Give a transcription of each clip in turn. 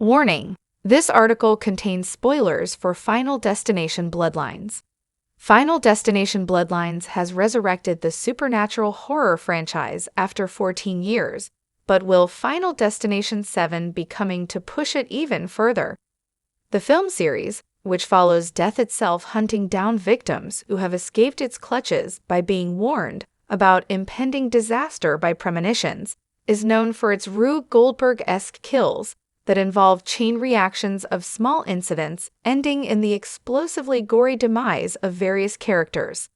Warning: this article contains spoilers for Final Destination Bloodlines. Final Destination Bloodlines has resurrected the supernatural horror franchise after 14 years, but will Final Destination 7 be coming to push it even further? The film series, which follows death itself hunting down victims who have escaped its clutches by being warned about impending disaster by premonitions, is known for its Rube Goldberg-esque kills that involve chain reactions of small incidents ending in the explosively gory demise of various characters.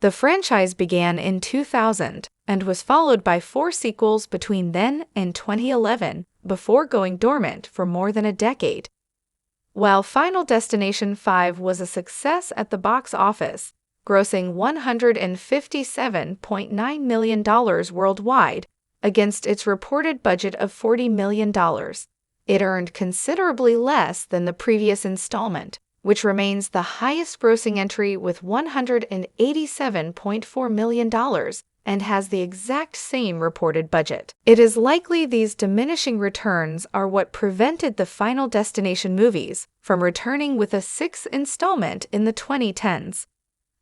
The franchise began in 2000 and was followed by 4 sequels between then and 2011 before going dormant for more than a decade. While Final Destination 5 was a success at the box office, grossing $157.9 million worldwide against its reported budget of $40 million, it earned considerably less than the previous installment, which remains the highest-grossing entry with $187.4 million and has the exact same reported budget. It is likely these diminishing returns are what prevented the Final Destination movies from returning with a 6th installment in the 2010s.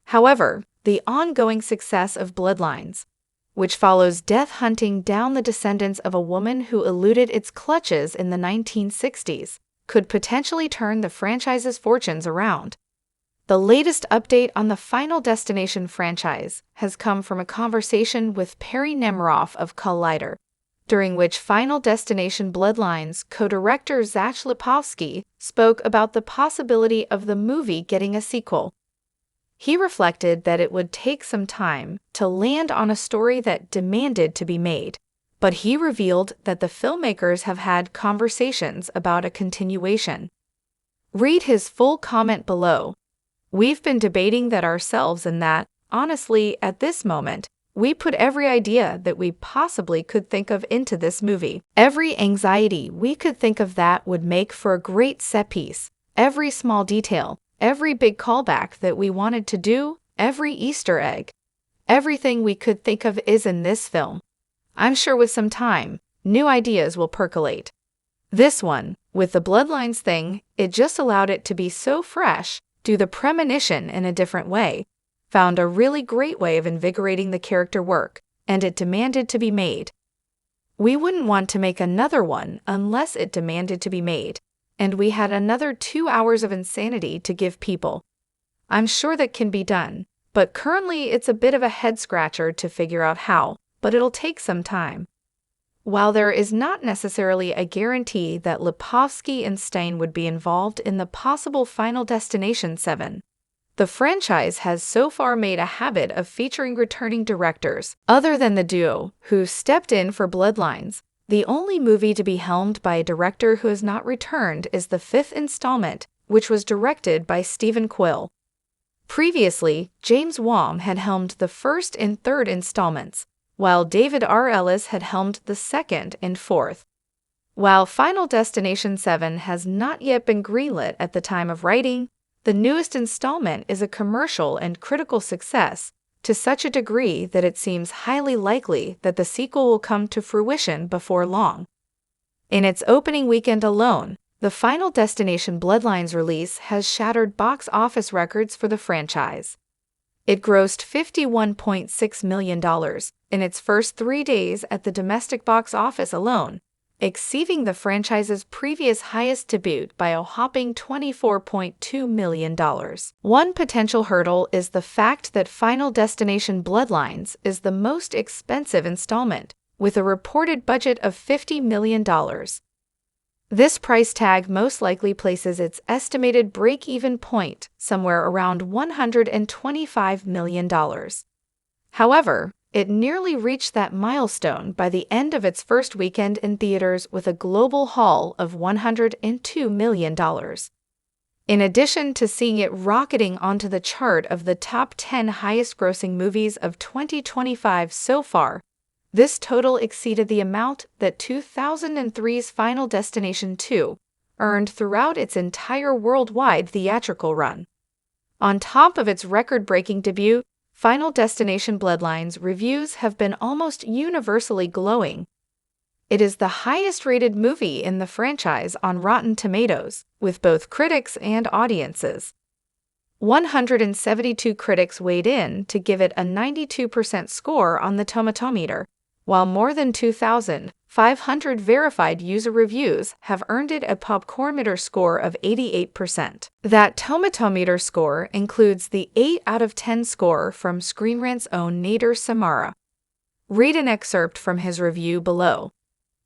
However, the ongoing success of Bloodlines, which follows death hunting down the descendants of a woman who eluded its clutches in the 1960s, could potentially turn the franchise's fortunes around. The latest update on the Final Destination franchise has come from a conversation with Perry Nemiroff of Collider, during which Final Destination Bloodlines co-director Zach Lipovsky spoke about the possibility of the movie getting a sequel. He reflected that it would take some time to land on a story that demanded to be made, but he revealed that the filmmakers have had conversations about a continuation. Read his full comment below. We've been debating that ourselves and that, honestly, at this moment, we put every idea that we possibly could think of into this movie. Every anxiety we could think of that would make for a great set piece. Every small detail, every big callback that we wanted to do, every Easter egg. Everything we could think of is in this film. I'm sure with some time, new ideas will percolate. This one, with the Bloodlines thing, it just allowed it to be so fresh, do the premonition in a different way, found a really great way of invigorating the character work, and it demanded to be made. We wouldn't want to make another one unless it demanded to be made, and we had another 2 hours of insanity to give people. I'm sure that can be done, but currently it's a bit of a head-scratcher to figure out how, but it'll take some time. While there is not necessarily a guarantee that Lipovsky and Stein would be involved in the possible Final Destination 7, the franchise has so far made a habit of featuring returning directors. Other than the duo who stepped in for Bloodlines, the only movie to be helmed by a director who has not returned is the 5th installment, which was directed by Stephen Quill. Previously, James Wan had helmed the 1st and 3rd installments, while David R. Ellis had helmed the 2nd and 4th. While Final Destination 7 has not yet been greenlit at the time of writing, the newest installment is a commercial and critical success to such a degree that it seems highly likely that the sequel will come to fruition before long. In its opening weekend alone, the Final Destination Bloodlines release has shattered box office records for the franchise. It grossed $51.6 million in its first 3 days at the domestic box office alone, exceeding the franchise's previous highest debut by a whopping $24.2 million. One potential hurdle is the fact that Final Destination Bloodlines is the most expensive installment, with a reported budget of $50 million. This price tag most likely places its estimated break-even point somewhere around $125 million. However, it nearly reached that milestone by the end of its first weekend in theaters with a global haul of $102 million. In addition to seeing it rocketing onto the chart of the top 10 highest-grossing movies of 2025 so far, this total exceeded the amount that 2003's Final Destination 2 earned throughout its entire worldwide theatrical run. On top of its record-breaking debut, Final Destination Bloodlines reviews have been almost universally glowing. It is the highest-rated movie in the franchise on Rotten Tomatoes, with both critics and audiences. 172 critics weighed in to give it a 92% score on the Tomatometer, while more than 2,500 verified user reviews have earned it a Popcornmeter score of 88%. That Tomatometer score includes the 8 out of 10 score from Screen Rant's own Nader Samara. Read an excerpt from his review below.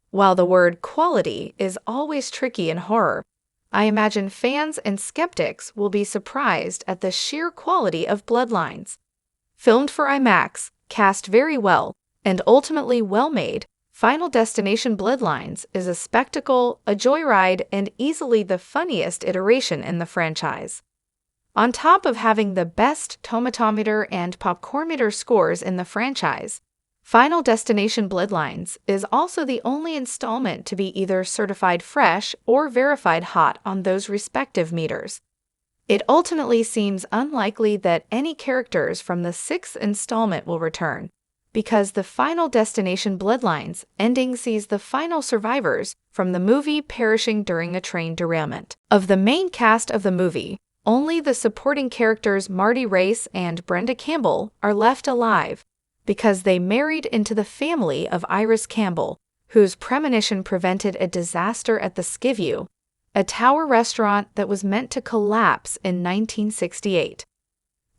While the word quality is always tricky in horror, I imagine fans and skeptics will be surprised at the sheer quality of Bloodlines. Filmed for IMAX, cast very well, and ultimately well-made, Final Destination Bloodlines is a spectacle, a joyride, and easily the funniest iteration in the franchise. On top of having the best Tomatometer and Popcornmeter scores in the franchise, Final Destination Bloodlines is also the only installment to be either certified fresh or verified hot on those respective meters. It ultimately seems unlikely that any characters from the sixth installment will return, because the Final Destination Bloodlines ending sees the final survivors from the movie perishing during a train derailment. Of the main cast of the movie, only the supporting characters Marty Race and Brenda Campbell are left alive, because they married into the family of Iris Campbell, whose premonition prevented a disaster at the Skivvy, a tower restaurant that was meant to collapse in 1968.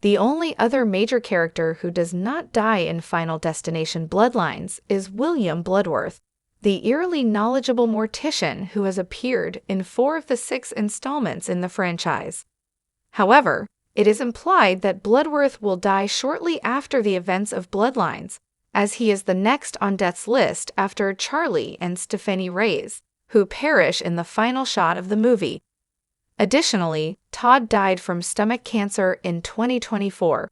The only other major character who does not die in Final Destination Bloodlines is William Bloodworth, the eerily knowledgeable mortician who has appeared in 4 of the 6 installments in the franchise. However, it is implied that Bloodworth will die shortly after the events of Bloodlines, as he is the next on death's list after Charlie and Stephanie Reyes, who perish in the final shot of the movie. Additionally, Todd died from stomach cancer in 2024,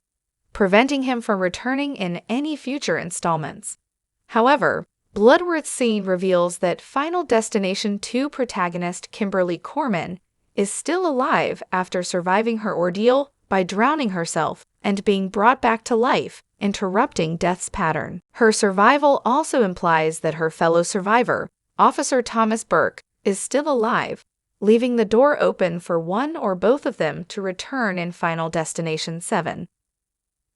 preventing him from returning in any future installments. However, Bloodworth's scene reveals that Final Destination 2 protagonist Kimberly Corman is still alive after surviving her ordeal by drowning herself and being brought back to life, interrupting death's pattern. Her survival also implies that her fellow survivor, Officer Thomas Burke, is still alive, leaving the door open for one or both of them to return in Final Destination 7.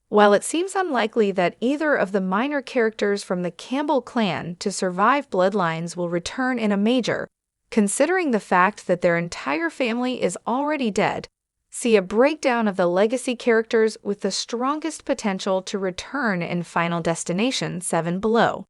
While it seems unlikely that either of the minor characters from the Campbell clan to survive Bloodlines will return in a major, considering the fact that their entire family is already dead, see a breakdown of the legacy characters with the strongest potential to return in Final Destination 7 below.